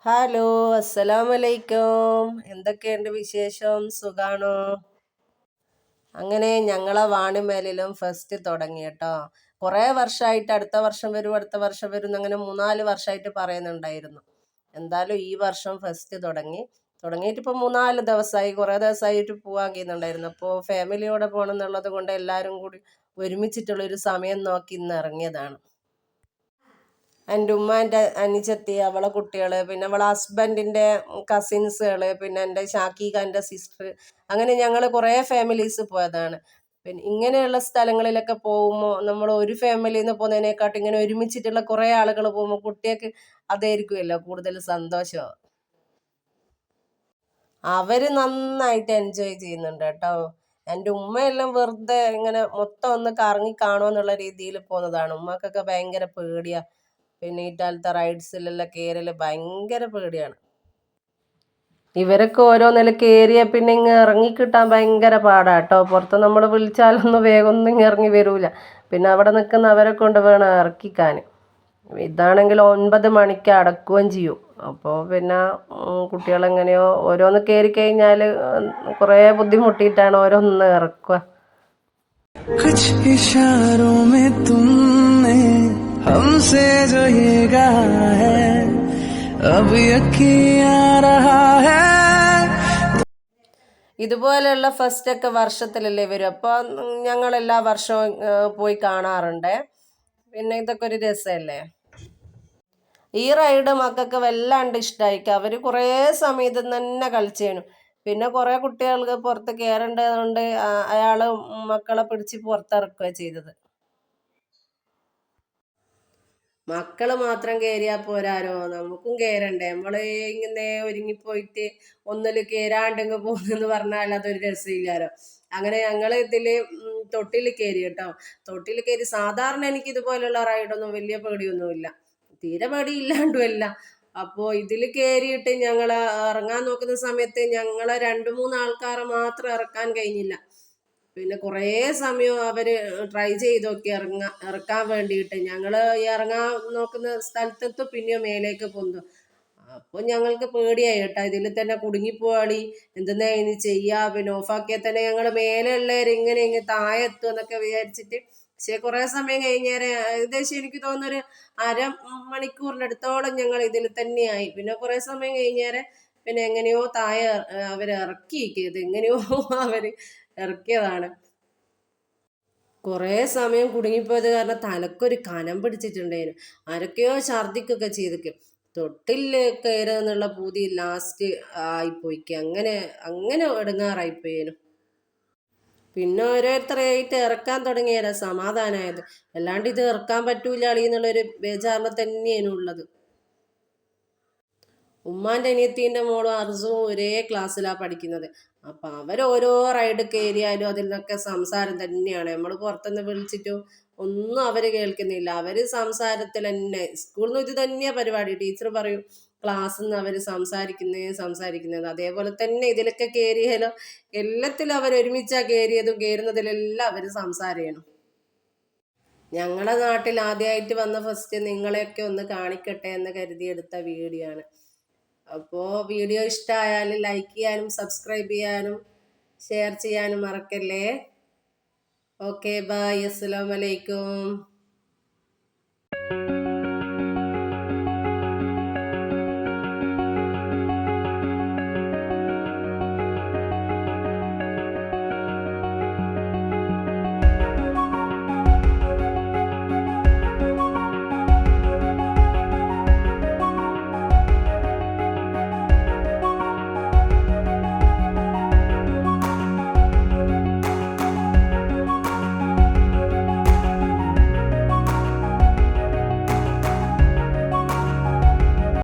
Hello, അസ്സലാമലൈക്കും. എന്തൊക്കെയുണ്ട് വിശേഷം? സുഖാണോ? അങ്ങനെ ഞങ്ങളെ വാണിമേലിലും ഫെസ്റ്റ് തുടങ്ങി കേട്ടോ. കുറേ വർഷമായിട്ട് അടുത്ത വർഷം വരും അടുത്ത വർഷം വരും അങ്ങനെ 3-4 വർഷമായിട്ട് പറയുന്നുണ്ടായിരുന്നു. എന്തായാലും ഈ വർഷം ഫെസ്റ്റ് തുടങ്ങിയിട്ട് ഇപ്പോൾ 3-4 ദിവസമായി. കുറേ ദിവസമായിട്ട് പോകാൻ കഴിയുന്നുണ്ടായിരുന്നു. അപ്പോൾ ഫാമിലിയോടെ പോകണം എന്നുള്ളത് കൊണ്ട് എല്ലാവരും കൂടി ഒരുമിച്ചിട്ടുള്ളൊരു സമയം നോക്കി ഇന്ന് ഇറങ്ങിയതാണ്. എൻ്റെ എൻ്റെ അനുജത്തി, അവളെ കുട്ടികൾ, പിന്നെ അവളെ ഹസ്ബൻഡിൻ്റെ കസിൻസുകൾ, പിന്നെ എൻ്റെ ഷാക്കിഖാൻ്റെ സിസ്റ്റർ, അങ്ങനെ ഞങ്ങൾ കുറേ ഫാമിലീസ് പോയതാണ്. പിന്നെ ഇങ്ങനെയുള്ള സ്ഥലങ്ങളിലൊക്കെ പോകുമ്പോൾ നമ്മൾ ഒരു ഫാമിലിയിൽ നിന്ന് പോകുന്നതിനെക്കാട്ടും ഇങ്ങനെ ഒരുമിച്ചിട്ടുള്ള കുറേ ആളുകൾ പോകുമ്പോൾ കുട്ടികൾക്ക് അതായിരിക്കുമല്ലോ കൂടുതൽ സന്തോഷം. അവർ നന്നായിട്ട് എൻജോയ് ചെയ്യുന്നുണ്ട് കേട്ടോ. എൻ്റെ ഉമ്മയെല്ലാം വെറുതെ ഇങ്ങനെ മൊത്തം ഒന്ന് കറങ്ങി കാണുമെന്നുള്ള രീതിയിൽ പോകുന്നതാണ്. ഉമ്മക്കൊക്കെ ഭയങ്കര പേടിയാണ്. പിന്നെ ഈ കാലത്തെ റൈഡ്സിലെല്ലാം കയറൽ ഭയങ്കര പേടിയാണ്. ഇവരൊക്കെ ഓരോന്നിൽ കയറിയ പിന്നെ ഇങ്ങ് ഇറങ്ങിക്കിട്ടാൻ ഭയങ്കര പാടാണ് കേട്ടോ. പുറത്ത് നമ്മൾ വിളിച്ചാലൊന്നും വേഗം ഒന്നും ഇങ്ങ് ഇറങ്ങി വരൂല. പിന്നെ അവിടെ നിൽക്കുന്നവരെ കൊണ്ട് വേണം ഇറക്കിക്കാൻ. ഇതാണെങ്കിൽ 9 മണിക്ക് അടക്കുകയും ചെയ്യും. അപ്പോൾ പിന്നെ കുട്ടികളെങ്ങനെയോ ഓരോന്ന് കയറി കഴിഞ്ഞാൽ കുറേ ബുദ്ധിമുട്ടിയിട്ടാണ് ഓരോന്ന് ഇറക്കുക. हमसे जो ये कहा है अब यकीन आ रहा है. ഇതുപോലെയുള്ള ഫെസ്റ്റ് ഒക്കെ വർഷത്തിലല്ലേ വരും. അപ്പോൾ ഞങ്ങൾ എല്ലാ വർഷവും പോയി കാണാറുണ്ട്. പിന്നെ ഇതൊക്കെ ഒരു രസമല്ലേ. ഈ റൈഡ് മക്കൾക്ക് വല്ലാണ്ട് ഇഷ്ടമായിരിക്കും. അവർ കുറേ സമയത്ത് തന്നെ കളിച്ചേനു. പിന്നെ കുറേ കുട്ടികൾക്ക് പുറത്ത് കയറേണ്ടതുകൊണ്ട് അയാൾ മക്കളെ പിടിച്ച് പുറത്തിറക്കുകയാണ് ചെയ്തത്. മക്കൾ മാത്രം കയറിയാൽ പോരാരോ, നമുക്കും കയറണ്ടേ. നമ്മൾ ഇങ്ങനെ ഒരുങ്ങിപ്പോയിട്ട് ഒന്നിൽ കയറാണ്ടെങ്കിൽ പോകുന്നെന്ന് പറഞ്ഞാൽ അതൊരു രസമില്ലാലോ. അങ്ങനെ ഞങ്ങൾ ഇതിൽ തൊട്ടിൽ കയറി കേട്ടോ. തൊട്ടിൽ കയറി സാധാരണ എനിക്ക് ഇതുപോലുള്ള റൈഡൊന്നും വലിയ പേടിയൊന്നുമില്ല, തീരെ പേടിയില്ലാണ്ടുമല്ല. അപ്പോൾ ഇതിൽ കയറിയിട്ട് ഞങ്ങൾ ഇറങ്ങാൻ നോക്കുന്ന സമയത്ത് ഞങ്ങളെ 2-3 ആൾക്കാരെ മാത്രം ഇറക്കാൻ കഴിഞ്ഞില്ല. പിന്നെ കുറേ സമയം അവർ ട്രൈ ചെയ്ത് നോക്കി ഇറക്കാൻ വേണ്ടിയിട്ട്. ഞങ്ങൾ ഇറങ്ങാൻ നോക്കുന്ന സ്ഥലത്തെത്ത് പിന്നെ മേലേക്ക് പൊന്തും. അപ്പോൾ ഞങ്ങൾക്ക് പേടിയായി കേട്ടോ. ഇതിൽ തന്നെ കുടുങ്ങിപ്പോവാളി, എന്തെന്നാ ഇനി ചെയ്യുക. പിന്നെ ഓഫാക്കിയാൽ തന്നെ ഞങ്ങൾ മേലെ ഉള്ളവർ ഇങ്ങനെ താഴെ എത്തും എന്നൊക്കെ വിചാരിച്ചിട്ട്. പക്ഷേ കുറേ സമയം കഴിഞ്ഞേരെ ഏകദേശം എനിക്ക് തോന്നുന്നൊരു അരമണിക്കൂറിനടുത്തോളം ഞങ്ങൾ ഇതിൽ തന്നെയായി. പിന്നെ കുറേ സമയം കഴിഞ്ഞേരെ പിന്നെ എങ്ങനെയോ താഴെ അവർ ഇറക്കിയിരിക്കുന്നത്, എങ്ങനെയോ അവർ ഇറക്കിയതാണ്. കുറേ സമയം കുടുങ്ങിപ്പോയത് കാരണം തലക്കൊരു കനം പിടിച്ചിട്ടുണ്ടായിരുന്നു. ആരൊക്കെയോ ഛർദിക്കൊക്കെ ചെയ്തിക്കും. തൊട്ടില് കയറുന്നുള്ള പൂതി ലാസ്റ്റ് ആയിപ്പോയിക്ക്. അങ്ങനെ ഇടങ്ങാറായിപ്പോയേനു. പിന്നെ ഓരോരുത്തരായിട്ട് ഇറക്കാൻ തുടങ്ങിയാൽ സമാധാനമായത്. അല്ലാണ്ട് ഇത് ഇറക്കാൻ പറ്റൂല അളി എന്നുള്ളൊരു ബേജാറിൽ തന്നെയാണ് ഉള്ളത്. ഉമ്മാൻ്റെ അനിയത്തീൻ്റെ മോളും അർസും ഒരേ ക്ലാസ്സിലാണ് പഠിക്കുന്നത്. അപ്പം അവർ ഓരോ റൈഡ് കയറിയാലും അതിൽ നിന്നൊക്കെ സംസാരം തന്നെയാണ്. നമ്മൾ പുറത്തുനിന്ന് വിളിച്ചിട്ടും ഒന്നും അവർ കേൾക്കുന്നില്ല. അവർ സംസാരത്തിൽ തന്നെ. സ്കൂളിൽ നിന്ന് ഇത് തന്നെയാണ് പരിപാടി. ടീച്ചർ പറയും ക്ലാസ്സിൽ നിന്ന് അവർ സംസാരിക്കുന്നത്. അതേപോലെ തന്നെ ഇതിലൊക്കെ കയറിയാലോ എല്ലാത്തിലും അവർ ഒരുമിച്ചാണ് കയറിയതും കയറുന്നതിലെല്ലാം അവർ സംസാരമാണ്. ഞങ്ങളുടെ നാട്ടിൽ ആദ്യമായിട്ട് വന്ന ഫസ്റ്റ് നിങ്ങളെയൊക്കെ ഒന്ന് കാണിക്കട്ടെ എന്ന് കരുതിയെടുത്ത വീഡിയോ ആണ്. അപ്പോൾ വീഡിയോ ഇഷ്ടമായാൽ ലൈക്ക് ചെയ്യാനും സബ്സ്ക്രൈബ് ചെയ്യാനും ഷെയർ ചെയ്യാനും മറക്കല്ലേ. ഓക്കെ, ബൈ, അസ്സലാമു അലൈക്കും.